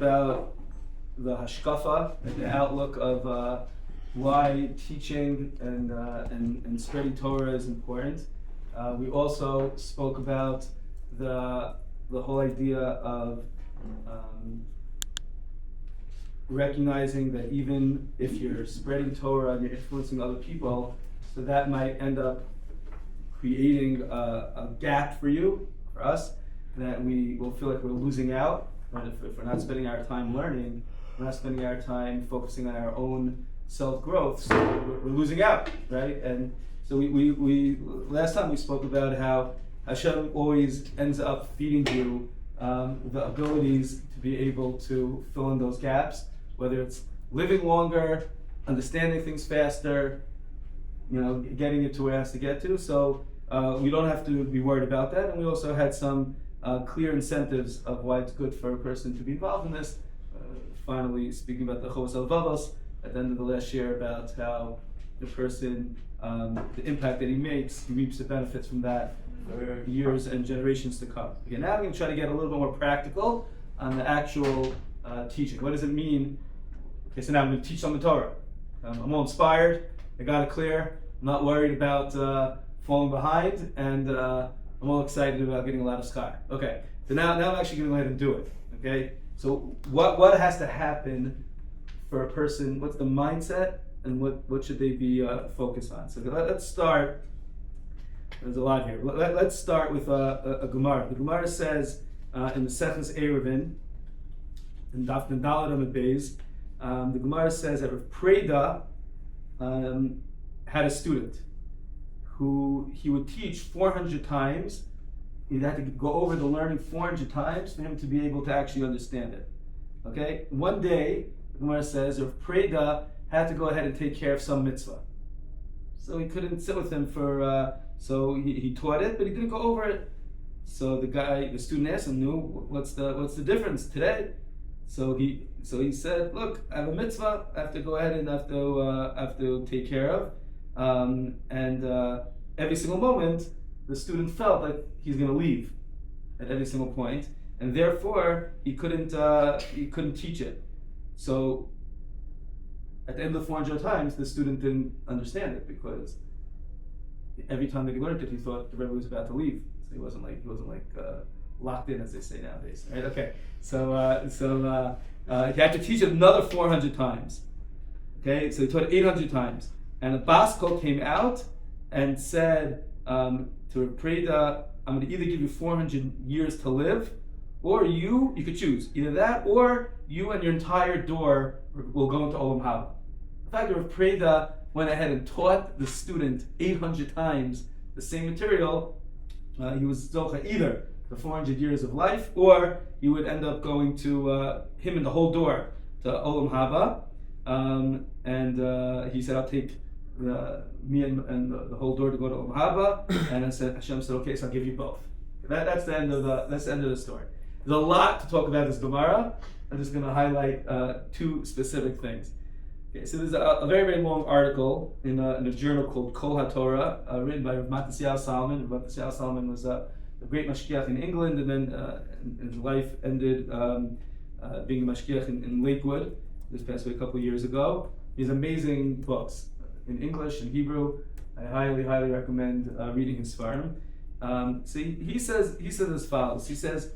about the hashkafa and the outlook of why teaching and spreading Torah is important. We also spoke about the whole idea of recognizing that even if you're spreading Torah and you're influencing other people, so that might end up creating a gap for us, that we will feel like we're losing out. Right? If we're not spending our time learning, we're not spending our time focusing on our own self-growth, so we're losing out, right? And so we last time we spoke about how Hashem always ends up feeding you the abilities to be able to fill in those gaps, whether it's living longer, understanding things faster, getting it to where it has to get to. So we don't have to be worried about that. And we also had some clear incentives of why it's good for a person to be involved in this. Finally, speaking about the Chovos HaLevavos at the end of the last year, about how the person, the impact that he makes, he reaps the benefits from that for years and generations to come. Okay, now I'm going to try to get a little bit more practical on the actual teaching. What does it mean? Okay, so now I'm going to teach some Torah. I'm all inspired. I got it clear. I'm not worried about falling behind, and I'm all excited about getting a lot of schar. Okay, so now I'm actually going to go ahead and do it. Okay, so what has to happen for a person? What's the mindset, and what should they be focused on? So let's start. There's a lot here. Let's start with a Gemara. The Gemara says in the Seches Eruvin, in Daf Daled Amud Beis, the Gemara says that Rav Preda had a student who he would teach 400 times. He'd have to go over the learning 400 times for him to be able to actually understand it. Okay? One day, the Gemara says, Rav Preda had to go ahead and take care of some mitzvah. So he couldn't sit with him so he taught it, but he didn't go over it. So the student asked him, "No, what's the difference today?" So he said, "Look, I have a mitzvah. I have to go ahead and have to take care of." And every single moment, the student felt like he's going to leave at every single point, and therefore he couldn't teach it. So at the end of the 400 times, the student didn't understand it, because every time that he learned it, he thought the Rebbe was about to leave. So he wasn't like locked in, as they say nowadays. Right? Okay. So he had to teach it another 400 times. Okay. So he taught it 800 times, and the Baskol came out and said to Rav Preda, "I'm going to either give you 400 years to live, or you could choose either that, or you and your entire door will go into Olam Haba." The fact that Rav Preda went ahead and taught the student 800 times the same material, he was zocha either the 400 years of life, or he would end up going to him and the whole door to Olam Haba. And he said, "I'll take me and the whole door to go to Olam Haba." And Hashem said, "Okay, so I'll give you both." That's the end of the story. There's a lot to talk about this Gemara. I'm just going to highlight two specific things. Okay, so there's a very, very long article in a journal called Kol HaTorah, written by Rav Matisyahu Salomon. Rav Matisyahu Salomon was a great Mashpia in England, and then his life ended being a Mashpia in Lakewood. This passed away a couple of years ago. He has amazing books in English and Hebrew. I highly, highly recommend reading his Sfarim. So he says as follows. He says,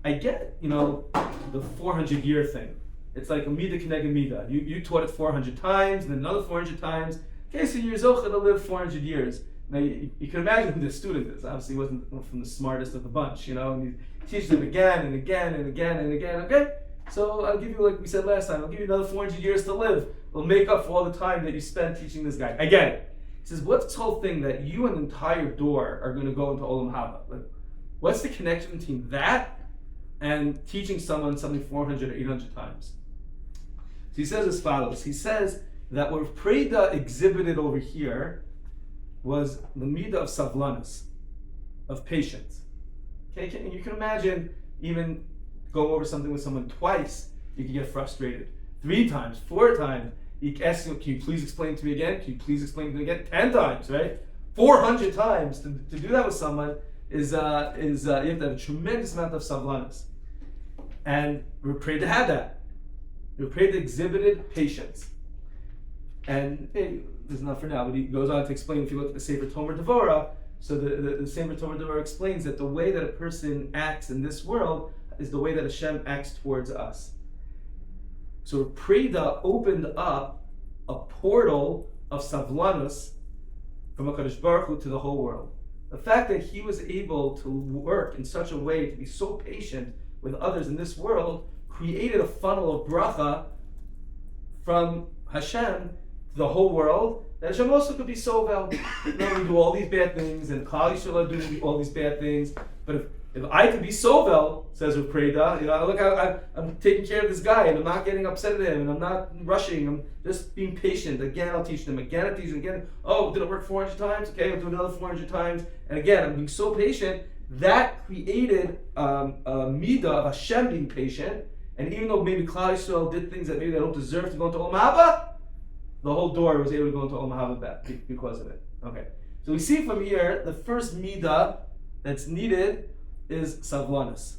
"I get, the 400-year thing. It's like a midah k'neged midah. You taught it 400 times, and then another 400 times. Okay, so you're zocha to live 400 years. Now you can imagine who this student is. Obviously, he wasn't from the smartest of the bunch, and he teaches them again and again and again and again. Okay, so I'll give you, like we said last time, I'll give you another 400 years to live. It'll make up for all the time that you spent teaching this guy. I get it." He says, "What's this whole thing that you and the entire door are going to go into Olam Haba? Like, what's the connection between that and teaching someone something 400 or 800 times?" So he says as follows. He says that what Preda exhibited over here was the midah of savlanus, of patience. Okay, you can imagine even going over something with someone twice, you can get frustrated. 3 times, 4 times, you ask them, "Can you please explain to me again? Can you please explain to me again?" 10 times, right? 400 times to do that with someone is you have to have a tremendous amount of savlanus. And Reb Preda had that. Reb Preda exhibited patience. And hey, this is not for now, but he goes on to explain, if you look at the Sefer Tomer Devorah, so the Sefer Tomer Devorah explains that the way that a person acts in this world is the way that Hashem acts towards us. So Preda opened up a portal of Savlanus from HaKadosh Baruch Hu to the whole world. The fact that he was able to work in such a way to be so patient with others in this world created a funnel of bracha from Hashem to the whole world, that Hashem also could be so well. We do all these bad things, and Klal Yisrael do all these bad things, but if I could be so well, says Reb Preda, look, I'm taking care of this guy, and I'm not getting upset at him, and I'm not rushing, I'm just being patient. Again, I'll teach them. Again, I'll teach them. Again, did it work 400 times? Okay, I'll do another 400 times. And again, I'm being so patient. That created a midah of Hashem being patient, and even though maybe Klal Yisrael did things that maybe they don't deserve to go into Olam Haba, the whole door was able to go into Olam Haba back because of it. Okay, so we see from here, the first midah that's needed is savlanus.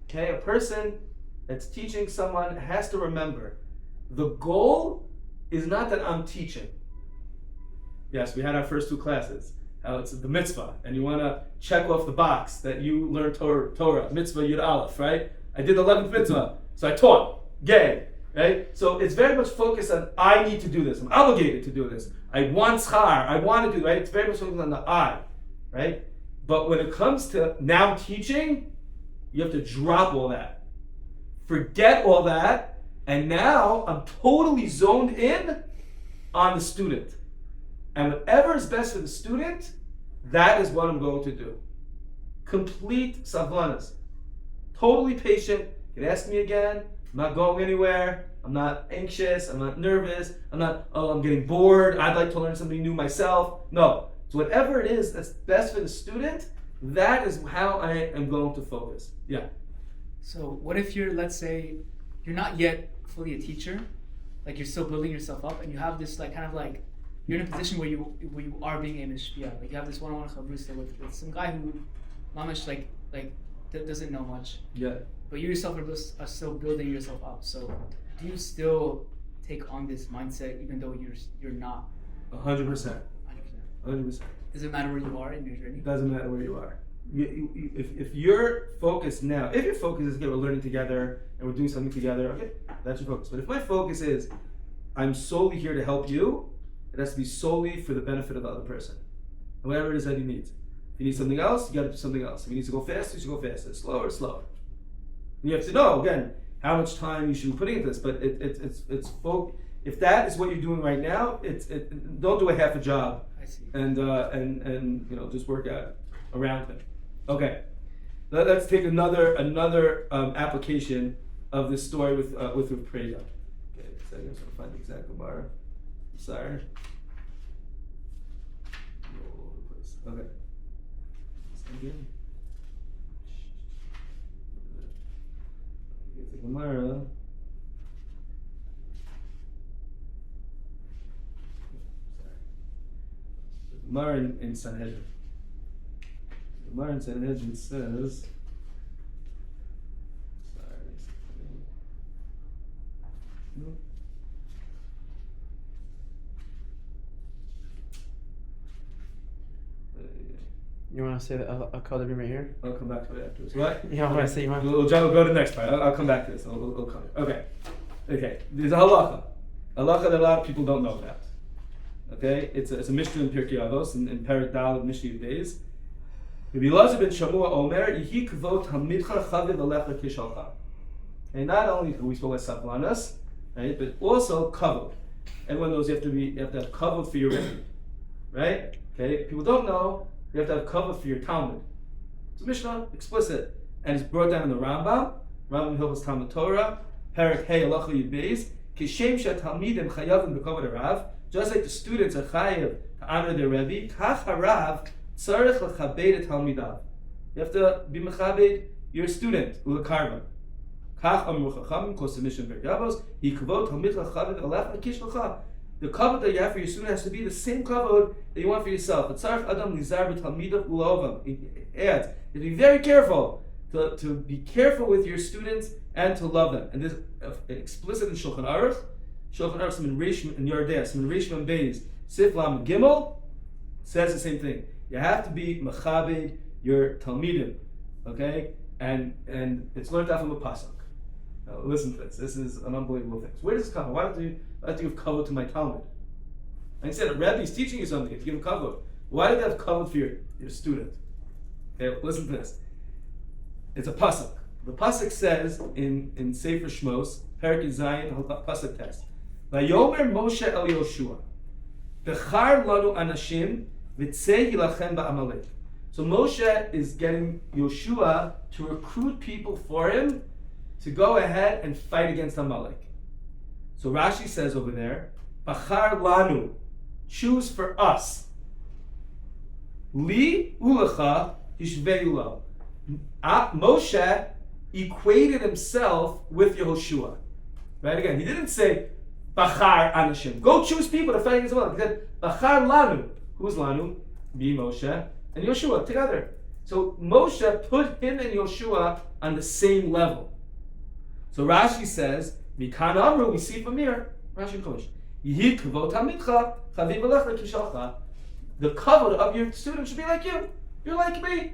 Okay, a person that's teaching someone has to remember, the goal is not that I'm teaching. Yes, we had our first two classes. It's the mitzvah, and you want to check off the box that you learned Torah, mitzvah Yud Aleph, right? I did the 11th mitzvah, so I taught. Gay, right? So it's very much focused on, I need to do this. I'm obligated to do this. I want schar. I want to do, right? It's very much focused on the I, right? But when it comes to now teaching, you have to drop all that. Forget all that, and now I'm totally zoned in on the student. And whatever is best for the student, that is what I'm going to do. Complete savlanas. Totally patient. You can ask me again. I'm not going anywhere. I'm not anxious. I'm not nervous. I'm getting bored. I'd like to learn something new myself. No. So whatever it is that's best for the student, that is how I am going to focus. Yeah. So what if you're, let's say, you're not yet fully a teacher, like you're still building yourself up, and you have this you're in a position where you are being a Mashpia. Like you have this one-on-one chavrusa with some guy who, mamash doesn't know much. Yeah. But you yourself are still building yourself up. So do you still take on this mindset even though you're not? 100%. 100%. Does it matter where you are in your journey? It doesn't matter where you are. If your focus now, if your focus is, okay, we're learning together and we're doing something together, okay, that's your focus. But if my focus is, I'm solely here to help you, it has to be solely for the benefit of the other person. And whatever it is that he needs. If you need something else, you got to do something else. If you need to go faster, you should go faster. Slower, slower. And you have to know, again, how much time you should be putting into this. But if that is what you're doing right now, don't do a half a job. I see. And just work out around it. Okay, let's take another application of this story with Preda. Okay, so I'm going to find the exact Gemara. Sorry. All over the place. Okay. Again. Here's the Gemara. Gemara in Sanhedrin. Gemara in Sanhedrin says, You want to say that I'll call the room right here? I'll come back to it afterwards. What? Yeah, I want to say you want. We'll go to the next part. I'll come back to this. I'll come. Okay. There's a halacha. Halacha that a lot of people don't know about. Okay, it's a Mishnah in Pirkei Avos in Perek Dal of Mishnah Days. Rabbi Elazar ben Shamua Omer Yihi Kvot Hamidcha Chaviv Alecha Kishalcha. And not only do we spoke about Savlanas, right, but also kavod. Everyone knows you have to have kavod for your Rebbe, right? Okay, people don't know you have to have kavod for your Talmud. It's a Mishnah explicit, and it's brought down in the Rambam Hilchos Talmud Torah, Perek Hey Halacha Yud Beis, Kishem She'Talmidim Chayavim B'Kavod Harav. Just like the students are chayav to honor their Rebbe, kach harav tzarich lechabed et talmidav. You have to be mechabed your student, ulekarva. Kach amru chachamim, kol submission vergavos, hikvot talmid lechabed alef akish lecha. The kavod that you have for your student has to be the same kavod that you want for yourself. Tzarich adam lizar b'talmidav ulovam. It adds, you have to be very careful to be careful with your students and to love them. And this explicit in Shulchan Aruch, Siman Reish and Yardei, Siman Reish and Beis, Sif Lam Gimel, says the same thing. You have to be Mechabed your Talmidim, okay? And it's learned out from a pasuk. Now listen to this. This is an unbelievable thing. So where does this come from? Why don't you give kavod to my Talmud? Like I said, a Rebbe is teaching you something. You have to give him kavod. Why do you have kavod for your student? Okay, listen to this. It's a pasuk. The pasuk says in Sefer Shmos, Perik Zayin, pasuk test. Vayomer Moshe El Yoshua, Bechar Lanu Anashim, V'tzei Yilachem Ba'amalek. So Moshe is getting Yoshua to recruit people for him to go ahead and fight against Amalek. So Rashi says over there, Bachar Lanu, choose for us. Li Ulecha Yishveiulo. Moshe equated himself with Yehoshua. Right, again, he didn't say Bachar Anashim, go choose people to fight against Amalek. He said Bachar Lanu. Who's Lanu? Me, Moshe, and Yoshua together. So Moshe put him and Yoshua on the same level. So Rashi says, Mikan Amru, we see from here, Rashi Kosh, Yihi Kavod Hamidcha, Chaviv Alecha Kishalcha. The kavod of your student should be like you. You're like me.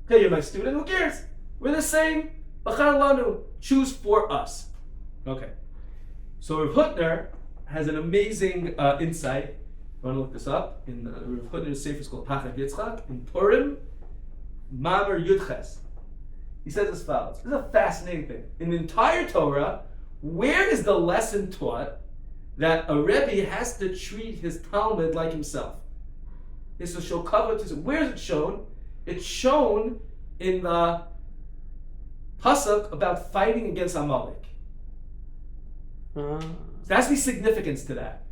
Okay, you're my student, who cares? We're the same. Bachar Lanu, choose for us. Okay. So Rav Hutner has an amazing insight. I want to look this up in Rav Hutner's Sefer called Pachad Yitzchak in Purim, Mamer Yudches. He says as follows. This is a fascinating thing. In the entire Torah, where is the lesson taught that a Rebbe has to treat his Talmud like himself? It's to show kavod to him. Where is it shown? It's shown in the pasuk about fighting against Amalek. So there has to be significance to that.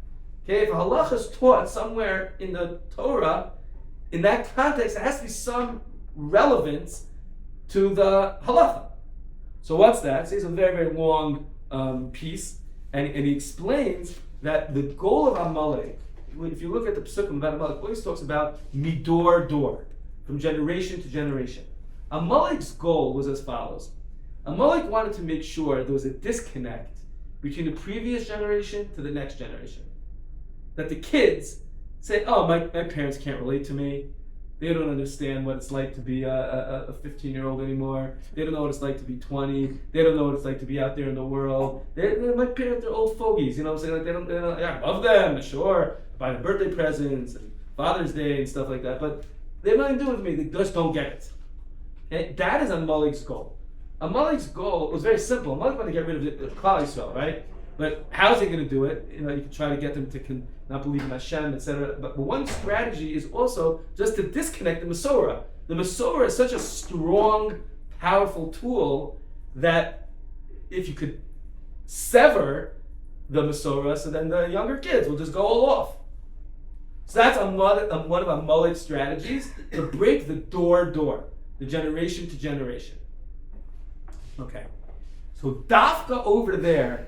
Okay, if a halacha is taught somewhere in the Torah, in that context, there has to be some relevance to the halacha. So what's that? So it's a very, very long piece, and he explains that the goal of Amalek, if you look at the Pesukim about Amalek, always talks about midor dor, from generation to generation. Amalek's goal was as follows. Amalek wanted to make sure there was a disconnect between the previous generation to the next generation. That the kids say, oh, my parents can't relate to me. They don't understand what it's like to be a 15-year-old anymore. They don't know what it's like to be 20. They don't know what it's like to be out there in the world. My parents are old fogies, you know what I'm saying? Like they don't I love them, sure, buy them birthday presents and Father's Day and stuff like that, but they have nothing to do with me. They just don't get it. Okay? That is Amalek's goal. Amalek's goal was very simple. Amalek wanted to get rid of the Klal Yisrael, right? But how's he going to do it? You can try to get them to not believe in Hashem, etc. But one strategy is also just to disconnect the Masorah. The Masorah is such a strong, powerful tool that if you could sever the Masorah, so then the younger kids will just go all off. So that's one of Amalek's strategies, to break the door, the generation to generation. Okay. So Dafka over there,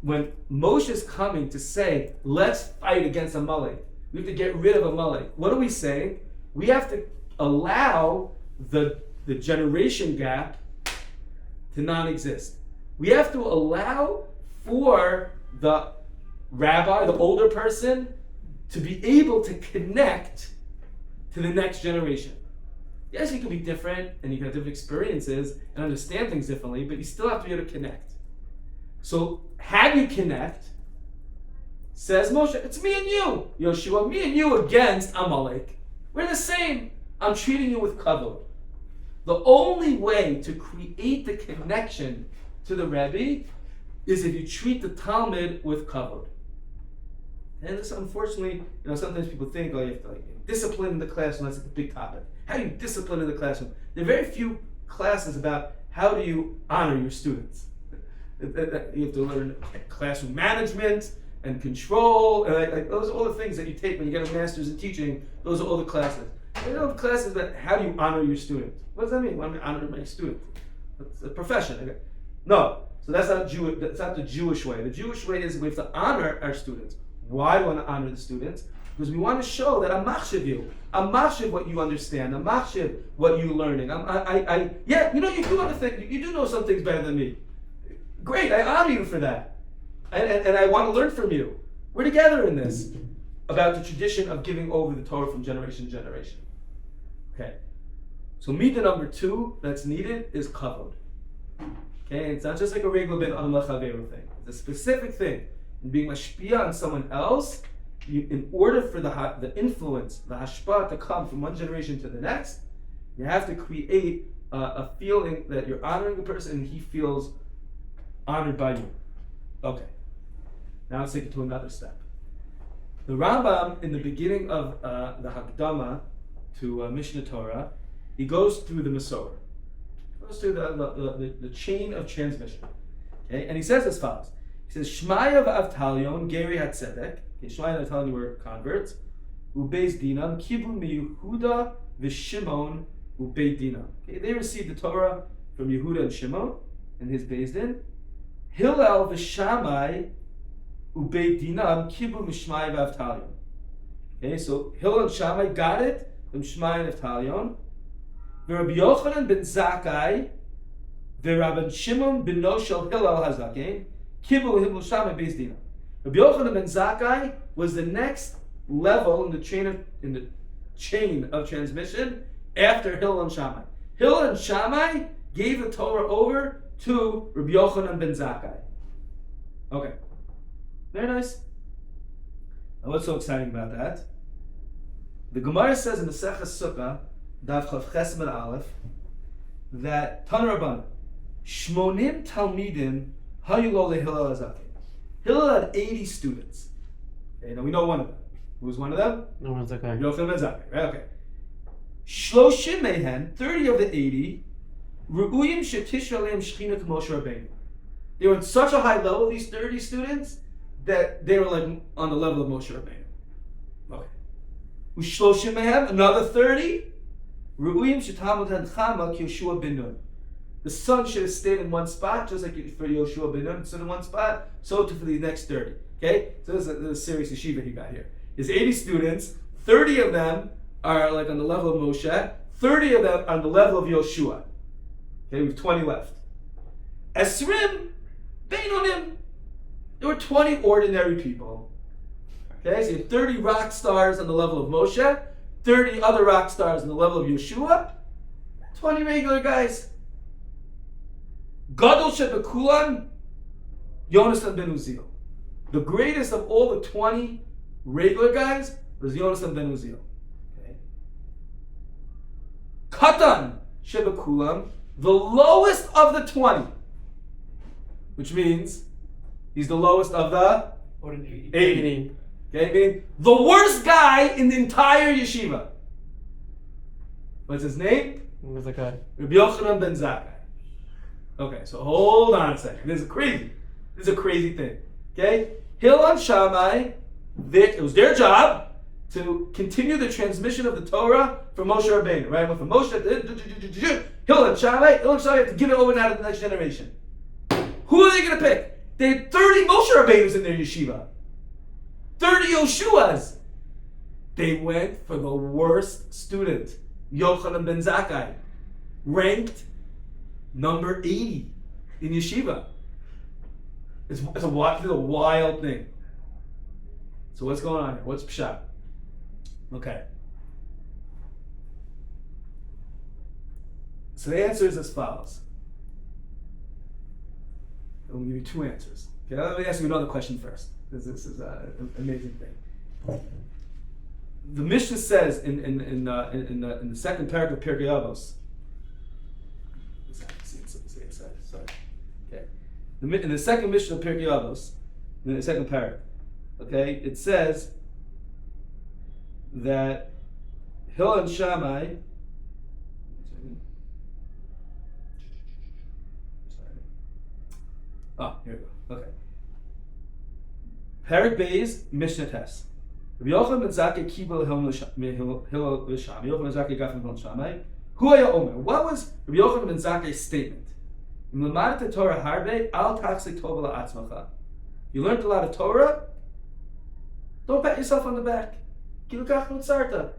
when Moshe is coming to say, let's fight against Amalek, we have to get rid of Amalek. What are we saying? We have to allow the generation gap to non-exist. We have to allow for the rabbi, the older person, to be able to connect to the next generation. Yes, you can be different, and you can have different experiences and understand things differently, but you still have to be able to connect. So, how do you connect? Says Moshe, it's me and you, Yoshua, me and you against Amalek. We're the same. I'm treating you with kavod. The only way to create the connection to the Rebbe is if you treat the Talmud with kavod. And this, unfortunately, sometimes people think, oh, you have to discipline in the classroom. That's a big topic. How do you discipline in the classroom? There are very few classes about how do you honor your students. You have to learn classroom management and control, and those are all the things that you take when you get a master's in teaching. Those are all the classes. The classes about how do you honor your student. What does that mean? When I honor my student, it's a profession. Okay. No, so that's not Jewish. That's not the Jewish way. The Jewish way is we have to honor our students. Why do we want to honor the students? Because we want to show that I'm machshav you. I'm machshav what you understand. I'm machshav what you're learning. You do other things. You do know some things better than me. Great, I honor you for that. And I want to learn from you. We're together in this. About the tradition of giving over the Torah from generation to generation. Okay. So midah number 2 that's needed is kavod. Okay, it's not just like a regular ben adam lechaveru thing. It's a specific thing. In being mashpia on someone else, in order for the influence, the hashpah to come from one generation to the next, you have to create a feeling that you're honoring the person and he feels honored by you. Okay. Now let's take it to another step. The Rambam, in the beginning of the Hakdama to Mishnah Torah, he goes through the Masorah. He goes through the chain of transmission. Okay, and he says as follows. He says, Shmaya v'Avtalion, Geri HaTzedek. Okay, Shmaya and Avtalion were converts. Ubeis Dinam, Kibul miYehuda v'Shimon Ubeit Dinam. Okay, they received the Torah from Yehuda and Shimon and his Beis Din. Hillel v'Shamai Ubeit Dinam Kibu Mishmai v'Avtalion. Okay, so Hillel and Shammai got it from Shmai and Avtalion. Rabbi Yochanan ben Zakkai, Rabbi Shimon ben Noshel Hillel Hazaken, Kibu Hillel Shammai Beis Dinam. Rabbi Yochanan ben Zakkai was the next level in the chain of transmission after Hillel and Shammai. Hillel and Shammai gave the Torah over to Rabbi Yochanan ben Zakkai. Okay. Very nice. Now what's so exciting about that? The Gemara says in the Seches Sukkah, Daf Chav Ches Amud Aleph, that Tana Rabbanan, Shmonim Talmidim Hayu Lo LeHillel Hazaken. Hillel had 80 students. Okay, now we know one of them. Who was one of them? No one's okay. Yochanan ben Zakkai. Right? Okay. Shloshim Mehen, 30 of the 80, Ru'uyim Shetish Aleim Shechina K'Moshe Rabbeinu. They were at such a high level, these 30 students, that they were like on the level of Moshe Rabbeinu. Okay. Ushloshim mehem, another 30. Ru'uyim shetamud hanchama ki Yoshua ben Nun. The sun should have stayed in one spot, just like for Yoshua ben Nun stood in one spot, so too for the next 30. Okay? So this is a serious yeshiva he got here. There's 80 students, 30 of them are like on the level of Moshe, 30 of them are on the level of Yoshua. Okay, we have 20 left. Esrim Beinonim. There were 20 ordinary people. Okay, so you have 30 rock stars on the level of Moshe, 30 other rock stars on the level of Yeshua, 20 regular guys. Gadol Shebekulan, Yonasan ben Uziel. The greatest of all the 20 regular guys was Yonasan ben Uziel. Okay. Katan Shebekulan, the lowest of the 20, which means he's the lowest of the 80. Okay, meaning the worst guy in the entire yeshiva. What's his name? Who's the guy? Rabbi Yochanan ben Zakkai. Okay, so hold on a second. This is a crazy thing. Okay? Hillel and Shammai, it was their job to continue the transmission of the Torah from Moshe Rabbeinu. Right? Went from Moshe to Hillel and Shammai have to give it over now to the next generation. Who are they going to pick? They had 30 Moshe Rabbeinus in their yeshiva. 30 Yoshuas. They went for the worst student, Yochanan ben Zakkai, ranked number 80 in yeshiva. It's a wild thing. So what's going on here? What's pshat? Okay. So the answer is as follows. I'm going to give you two answers. Okay, let me ask you another question first. This is an amazing thing. The Mishnah says in the second paragraph of Pirkei Avos. Sorry. Okay. In the second Mishnah of Pirkei Avos, in the second paragraph, okay, it says that Hillel and Shammai. Oh, here we go. Okay. Parak Beis Mishnah Tes. Rabbi Yochanan ben Zakkai kibel Hillel v'Shammai. Yochanan ben Zakkai got from Hillel and Shammai. Hu haya omer. What was Rabbi Yochanan ben Zakkai's statement? Im lemad Torah harbe al tachzik tov la'atzmacha. You learned a lot of Torah. Don't pat yourself on the back. Kilukach nutzarta.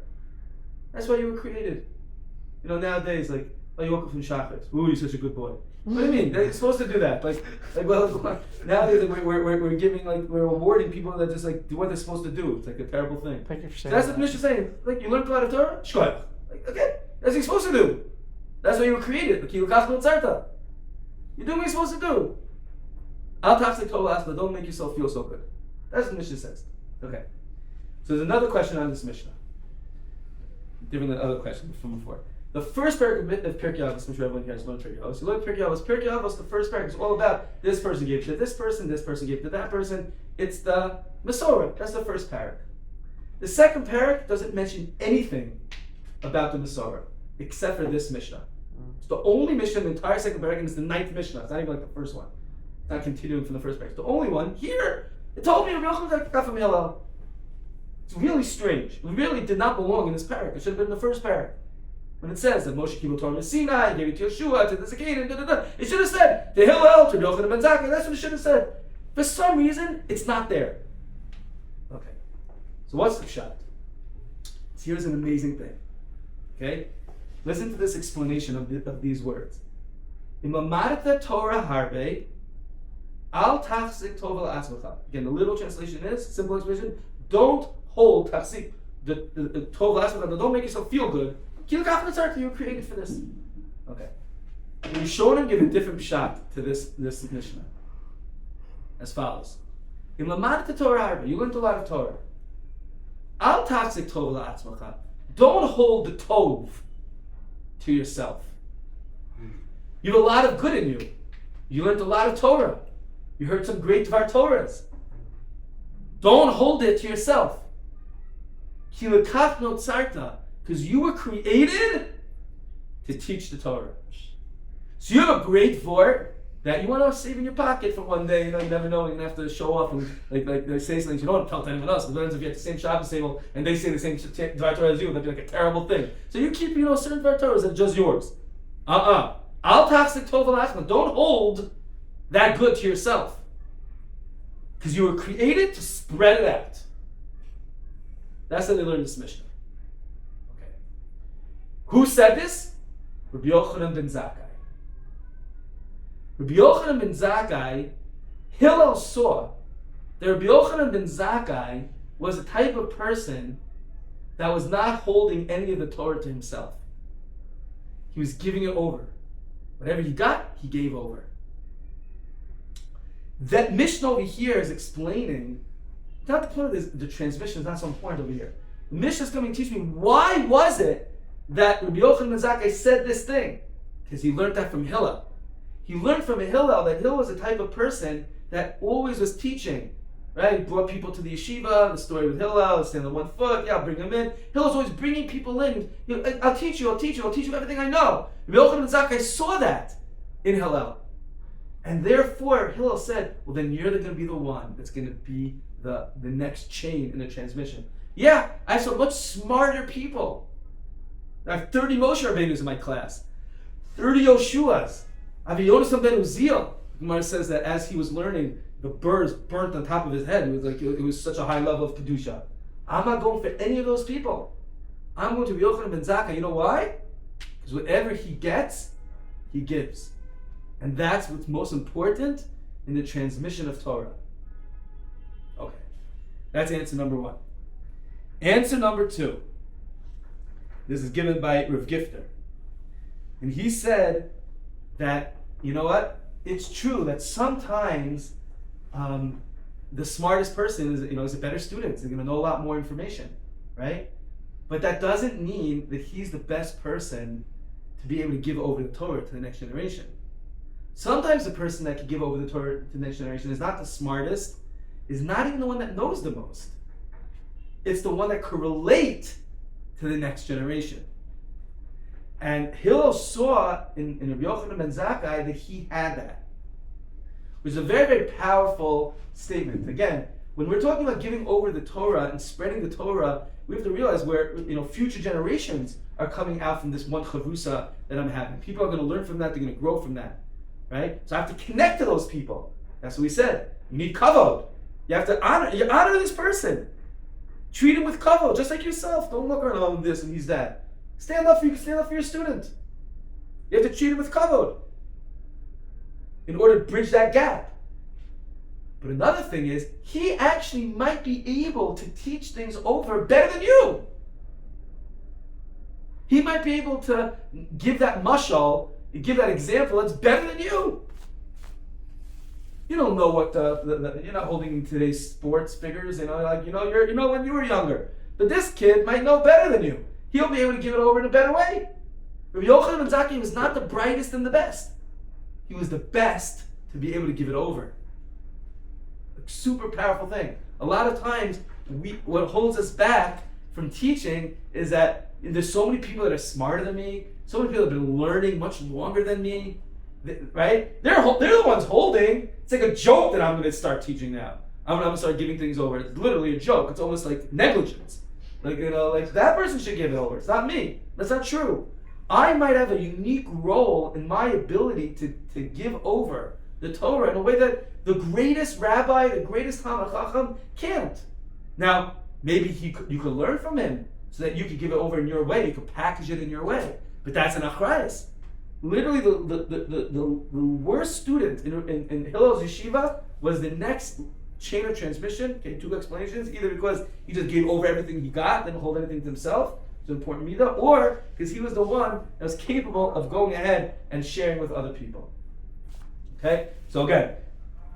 That's why you were created. You know, nowadays, like, oh, you woke up from Shachris. Ooh, you're such a good boy. What do you mean? They're supposed to do that. Well, nowadays we're giving, we're rewarding people that just do what they're supposed to do. It's like a terrible thing. Thank you for So saying that's what the Mishnah is saying. You learned a lot of Torah? Shkoyach. Okay, that's what you're supposed to do. That's what you were created. You're doing what you're supposed to do. Al tachzik tova asma, don't make yourself feel so good. That's what the Mishnah says. Okay. So there's another question on this Mishnah. Different than other questions from before. The first paragraph of Pirkei Avos, which everyone here has learned Pirkei Avos. You learn Pirkei Avos. Pirkei Avos, the first paragraph is all about this person gave to this person gave to that person. It's the Masorah. That's the first paragraph. The second paragraph doesn't mention anything about the Masorah, except for this Mishnah. It's the only Mishnah in the entire second paragraph, and it's the 9th Mishnah. It's not even like the first one. It's not continuing from the first paragraph. The only one here, it told me Rabbi Yochanan got from Hillel. It's really strange. It really did not belong in this paragraph. It should have been in the first paragraph. When it says that Moshe Kibul Torah Sinai, gave it to Yeshua, to the Zakayin, it should have said to Hillel, to Rabbi Yochanan ben Zakkai. That's what it should have said. For some reason, it's not there. Okay. So what's the shot? So here's an amazing thing. Okay? Listen to this explanation of these words. Imamarta Torah harbe, al tachzik tova la'atzmacha. Again, the literal translation is, simple explanation, don't hold tachzik, the tova la'atzmacha, don't make yourself feel good. You were created for this. Okay. And Rishonim give a different shot to this Mishnah. As follows. Imamarta Torah harbe, you learned a lot of Torah. Al tachzik tova la'atzmacha. Don't hold the tov to yourself. You have a lot of good in you. You learned a lot of Torah. You heard some great Dvar Torahs. Don't hold it to yourself. Because you were created to teach the Torah. So you have a great Vort that you want to save in your pocket for one day. You never know. You're going to have to show off and they say things you don't want to tell to anyone else. Because if you have the same Shabbos table and they say the same Dvar Torah as you, that'd be like a terrible thing. So you keep, certain Dvar Torahs that are just yours. Al tachzik tova la'atzmacha. Don't hold that good to yourself. Because you were created to spread it out. That's how they learned this Mishnah. Okay. Who said this? Rabbi Yochanan ben Zakkai. Rabbi Yochanan ben Zakkai, Hillel saw that Rabbi Yochanan ben Zakkai was a type of person that was not holding any of the Torah to himself. He was giving it over. Whatever he got, he gave over. That Mishnah over here is explaining, not the point of the transmission is not so important over here. The Mishnah is coming to teach me why was it that Rabbi Yochanan ben Zakkai said this thing? Because he learned that from Hillel. He learned from Hillel that Hillel was a type of person that always was teaching. Right? He brought people to the yeshiva, the story with Hillel, stand on one foot, I'll bring him in. Hillel's always bringing people in. I'll teach you everything I know. Rabbi Yochanan ben Zakkai saw that in Hillel. And therefore, Hillel said, well, then you're going to be the one that's going to be the next chain in the transmission. Yeah, I have some much smarter people. I have 30 Moshe Rabbeinus in my class, 30 Yoshuas. I have a Yonasan ben Uziel. Gemara says that as he was learning, the birds burnt on top of his head. It was such a high level of Kedusha. I'm not going for any of those people. I'm going to Rabbi Yochanan ben Zakkai. You know why? Because whatever he gets, he gives. And that's what's most important in the transmission of Torah. Okay. That's answer number one. Answer number two. This is given by Rav Gifter. And he said that, you know what? It's true that sometimes the smartest person is a better student. They're going to know a lot more information, right? But that doesn't mean that he's the best person to be able to give over the Torah to the next generation. Sometimes the person that can give over the Torah to the next generation is not the smartest, is not even the one that knows the most. It's the one that could relate to the next generation. And Hillel saw in Rabbi Yochanan ben Zakkai that he had that. Which is a very, very powerful statement. Again, when we're talking about giving over the Torah and spreading the Torah, we have to realize where future generations are coming out from this one chavrusa that I'm having. People are going to learn from that, they're going to grow from that. Right? So I have to connect to those people. That's what we said. You need kavod. You have to honor this person. Treat him with kavod, just like yourself. Don't look around, oh, this and he's that. Stand up for your student. You have to treat him with kavod. in order to bridge that gap. But another thing is, he actually might be able to teach things over better than you. He might be able to give that mashal, give that example that's better than you. You don't know what you're not holding today's sports figures, when you were younger. But this kid might know better than you. He'll be able to give it over in a better way. Rabbi Yochanan ben Zakkai was not the brightest and the best. He was the best to be able to give it over. A super powerful thing. A lot of times, what holds us back from teaching is that there's so many people that are smarter than me, so many people that have been learning much longer than me, right? They're the ones holding. It's like a joke that I'm going to start teaching now. I'm going to start giving things over. It's literally a joke. It's almost like negligence. Like that person should give it over. It's not me. That's not true. I might have a unique role in my ability to give over the Torah in a way that the greatest rabbi, the greatest Talmid Chacham can't. Now, maybe you could learn from him so that you could give it over in your way. You could package it in your way. But that's an achrayus. Literally, the worst student in Hillel's yeshiva was the next chain of transmission. Okay, two explanations. Either because he just gave over everything he got, didn't hold anything to himself, it's an important midah, or because he was the one that was capable of going ahead and sharing with other people. Okay, so again,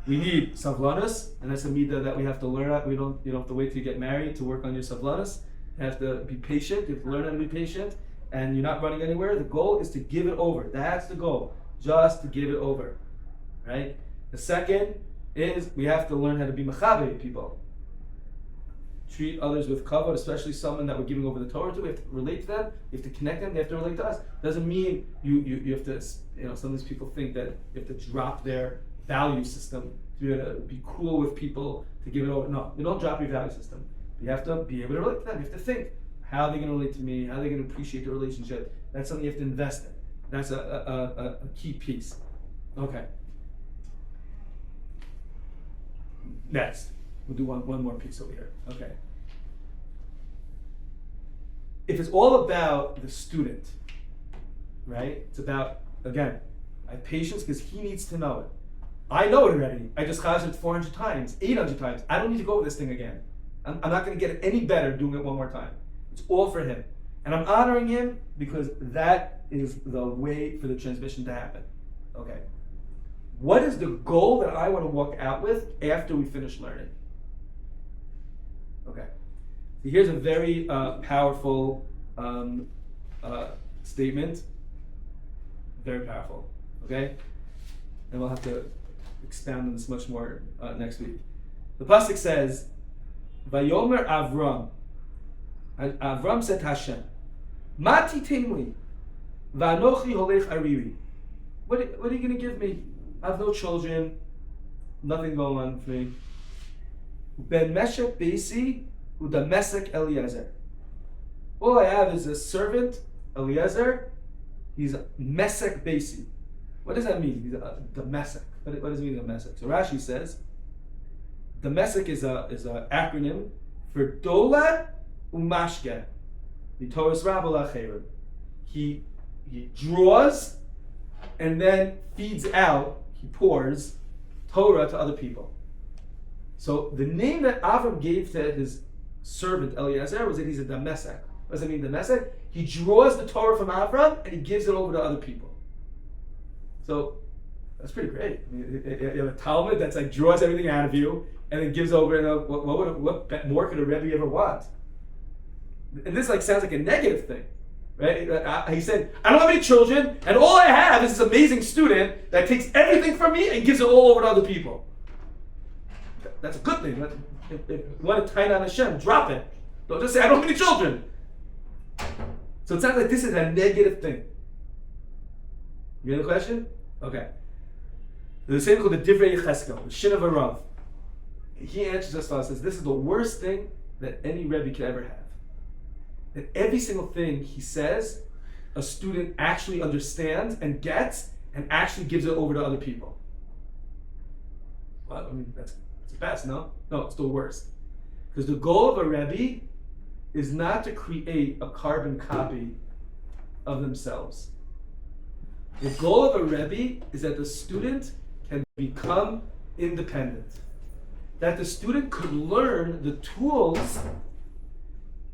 we need savlanus, and that's a midah that we have to learn. You don't have to wait till you get married to work on your savlanus. You have to be patient. You have to learn how to be patient, and you're not running anywhere. The goal is to give it over. That's the goal, just to give it over, right? The second is we have to learn how to be mechaber people. Treat others with kavod, especially someone that we're giving over the Torah to. We have to relate to them. We have to connect them. They have to relate to us. Doesn't mean you have to. Some of these people think that you have to drop their value system to be able to be cool with people, to give it over. No, you don't drop your value system. You have to be able to relate to them. You have to think, how are they going to relate to me? How are they going to appreciate the relationship? That's something you have to invest in. That's a key piece. Okay. Next, we'll do one more piece over here. Okay. If it's all about the student, right? It's about, again, I have patience because he needs to know it. I know it already. I just chazed it 400 times, 800 times. I don't need to go over this thing again. I'm not going to get it any better doing it one more time. It's all for him. And I'm honoring him because that is the way for the transmission to happen. Okay. What is the goal that I want to walk out with after we finish learning? Okay. So here's a very powerful statement. Very powerful. Okay? And we'll have to expound on this much more next week. The pasuk says, Vayomer Avram. Avram said to Hashem, Mati Timli, Vanochi Holech Ariri. What are you going to give me? I have no children, nothing going on for me. Ben Meshach Beisi Udamesek Eliezer. All I have is a servant, Eliezer. He's Mesek Beisi. What does that mean? He's a Damesek. What does it mean, Damesek? So Rashi says, Damesek is an acronym for Dola Umashke. The Torah's Rabbi Rossman. He draws and then feeds out, he pours Torah to other people. So the name that Avram gave to his servant Eliezer was that he's a Damesek. What does it mean, Damesek? He draws the Torah from Avram and he gives it over to other people. So that's pretty great. I mean, you have a Talmud that's like draws everything out of you and then gives over. What more could a Rebbe ever want? And this sounds like a negative thing, right? He said, I don't have any children, and all I have is this amazing student that takes everything from me and gives it all over to other people. That's a good thing. If you want to tie down Hashem, drop it. Don't just say, I don't have any children. So it sounds like this is a negative thing. You hear the question? Okay. There's a saying called the Divrei Yecheskel, the Shin of a Rav. He answers as follows, says, this is the worst thing that any Rebbe could ever have. That every single thing he says, a student actually understands and gets and actually gives it over to other people. Well, I mean, that's the best, no? No, it's the worst. Because the goal of a Rebbe is not to create a carbon copy of themselves. The goal of a Rebbe is that the student can become independent. That the student could learn the tools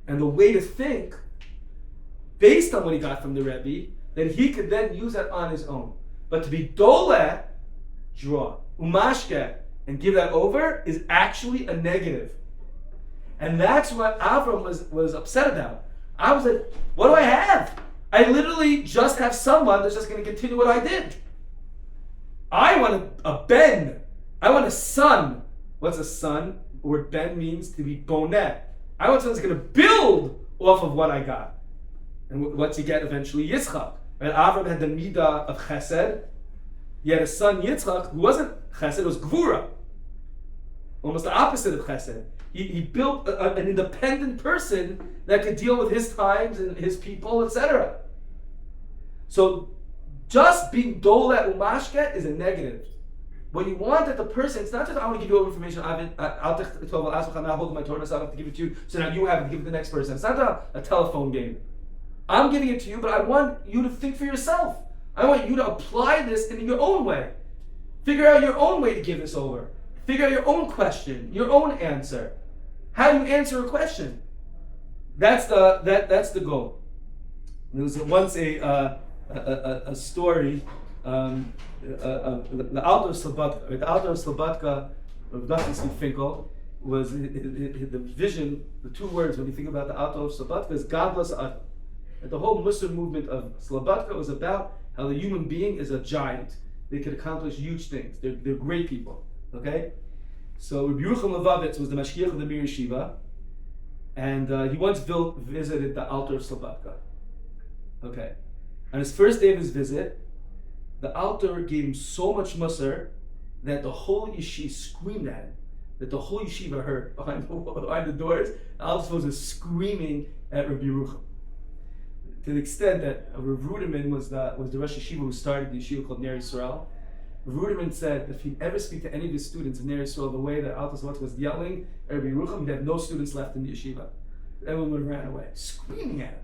and the way to think based on what he got from the Rebbe, that he could then use that on his own. But to be dole, draw, umashke, and give that over is actually a negative. And that's what Avram was upset about. I was like, what do I have? I literally just have someone that's just going to continue what I did. I want a ben. I want a son. What's a son? The word ben means to be boneh. I want someone that's going to build off of what I got. And what's he get eventually? Yitzchak. And Avram had the midah of chesed. He had a son, Yitzchak, who wasn't chesed, it was gvura. Almost the opposite of chesed. He built an independent person that could deal with his times and his people, etc. So just being dole umashke is a negative. What you want at the person, it's not just I want to give you all information. I'll hold my Torah, so I have to give it to you. So now you have to give it to the next person. It's not a telephone game. I'm giving it to you, but I want you to think for yourself. I want you to apply this in your own way. Figure out your own way to give this over. Figure out your own question, your own answer. How do you answer a question? That's the goal. There was once a story. The Alter Slobodka of Nachman Finkel was the vision. The two words when you think about the Alter Slobodka is Gadlus Adam. The whole Muslim movement of Slobodka was about how the human being is a giant. They could accomplish huge things. They're great people. Okay? So Rabbi Yerucham Levavitz was the Mashpia of the Mir Yeshiva, and he once visited the Alter Slobodka. Okay. On his first day of his visit, the Alter gave him so much musar that the whole yeshiva screamed at him. That the whole yeshiva heard behind the doors. The Alter was screaming at Rabbi Yerucham. To the extent that Rav Ruderman was the Rosh Yeshiva who started the yeshiva called Ner Yisrael. Rav Ruderman said if he'd ever speak to any of his students in Ner Yisrael the way that Alter Slobodka was yelling at Rabbi Yerucham, he'd have no students left in the yeshiva. Everyone would have ran away, screaming at him.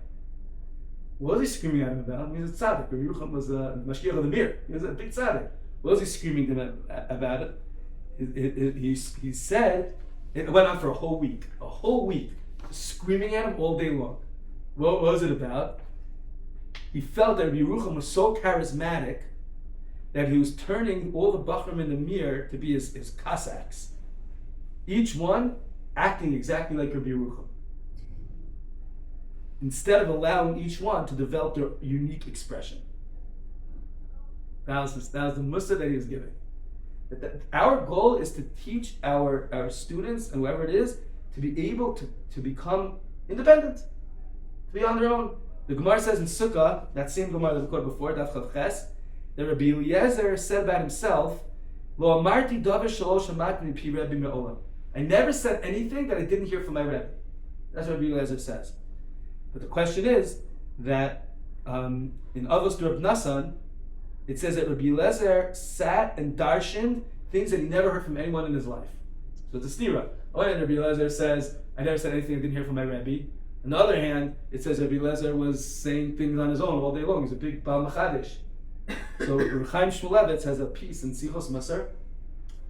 What was he screaming at him about? He was a tzaddik. Rabbi Yerucham was a Mashpia of the Mir. He was a big tzaddik. What was he screaming to him about it? He said it went on for a whole week, screaming at him all day long. What was it about? He felt that Rabbi Yerucham was so charismatic that he was turning all the Bachram in the Mir to be his Cossacks. Each one acting exactly like Rabbi Yerucham. Instead of allowing each one to develop their unique expression. That was the mussar that he was giving. Our goal is to teach our students, and whoever it is, to be able to become independent, to be on their own. The Gemara says in Sukkah, that same Gemara that we quoted before, Daf Chav Ches, that Rabbi Eliezer said about himself, Lo amarti davar shelo shamatni pi Rebbe me'olam. I never said anything that I didn't hear from my Rebbe. That's what Rabbi Eliezer says. But the question is that in Avos Reb Nassan, it says that Rabbi Eliezer sat and darshaned things that he never heard from anyone in his life. So it's a stira. On one hand, Rabbi Eliezer says, I never said anything I didn't hear from my Rebbe. On the other hand, it says Rabbi Eliezer was saying things on his own all day long. He's a big Baal Machadish. So Reb Chaim Shmulevitz has a piece in Sichos Masar,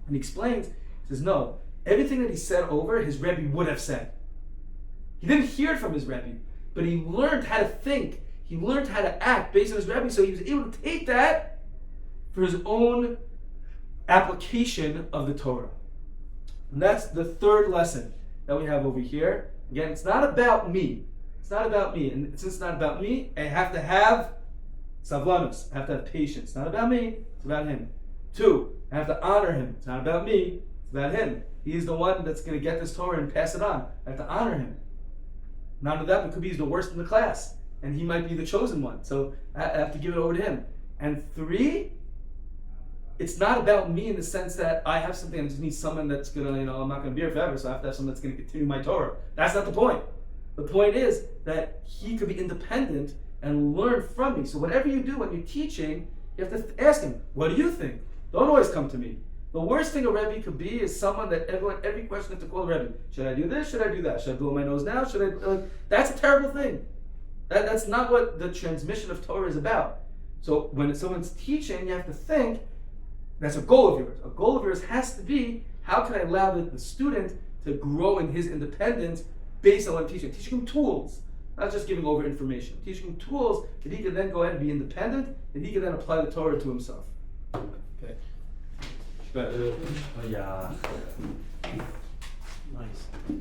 and he explains, he says, no, everything that he said over, his Rebbe would have said. He didn't hear it from his Rebbe, but he learned how to think. He learned how to act based on his Rebbe, so he was able to take that for his own application of the Torah. And that's the third lesson that we have over here. Again, it's not about me. It's not about me. And since it's not about me, I have to have savlanus. I have to have patience. It's not about me. It's about him. 2, I have to honor him. It's not about me. It's about him. He's the one that's going to get this Torah and pass it on. I have to honor him. Not only that, but could be he's the worst in the class, and he might be the chosen one. So I have to give it over to him. And 3, it's not about me in the sense that I have something, I just need someone that's going to, I'm not going to be here forever, so I have to have someone that's going to continue my Torah. That's not the point. The point is that he could be independent and learn from me. So whatever you do when you're teaching, you have to ask him, what do you think? Don't always come to me. The worst thing a Rebbe could be is someone that every question has to call a Rebbe. Should I do this? Should I do that? Should I blow my nose now? Should I? That's a terrible thing. That's not what the transmission of Torah is about. So when someone's teaching, you have to think, That's a goal of yours. A goal of yours has to be, how can I allow the student to grow in his independence based on what I'm teaching? Teaching him tools, not just giving over information. Teaching him tools that he can then go ahead and be independent, and he can then apply the Torah to himself. Okay. Nice.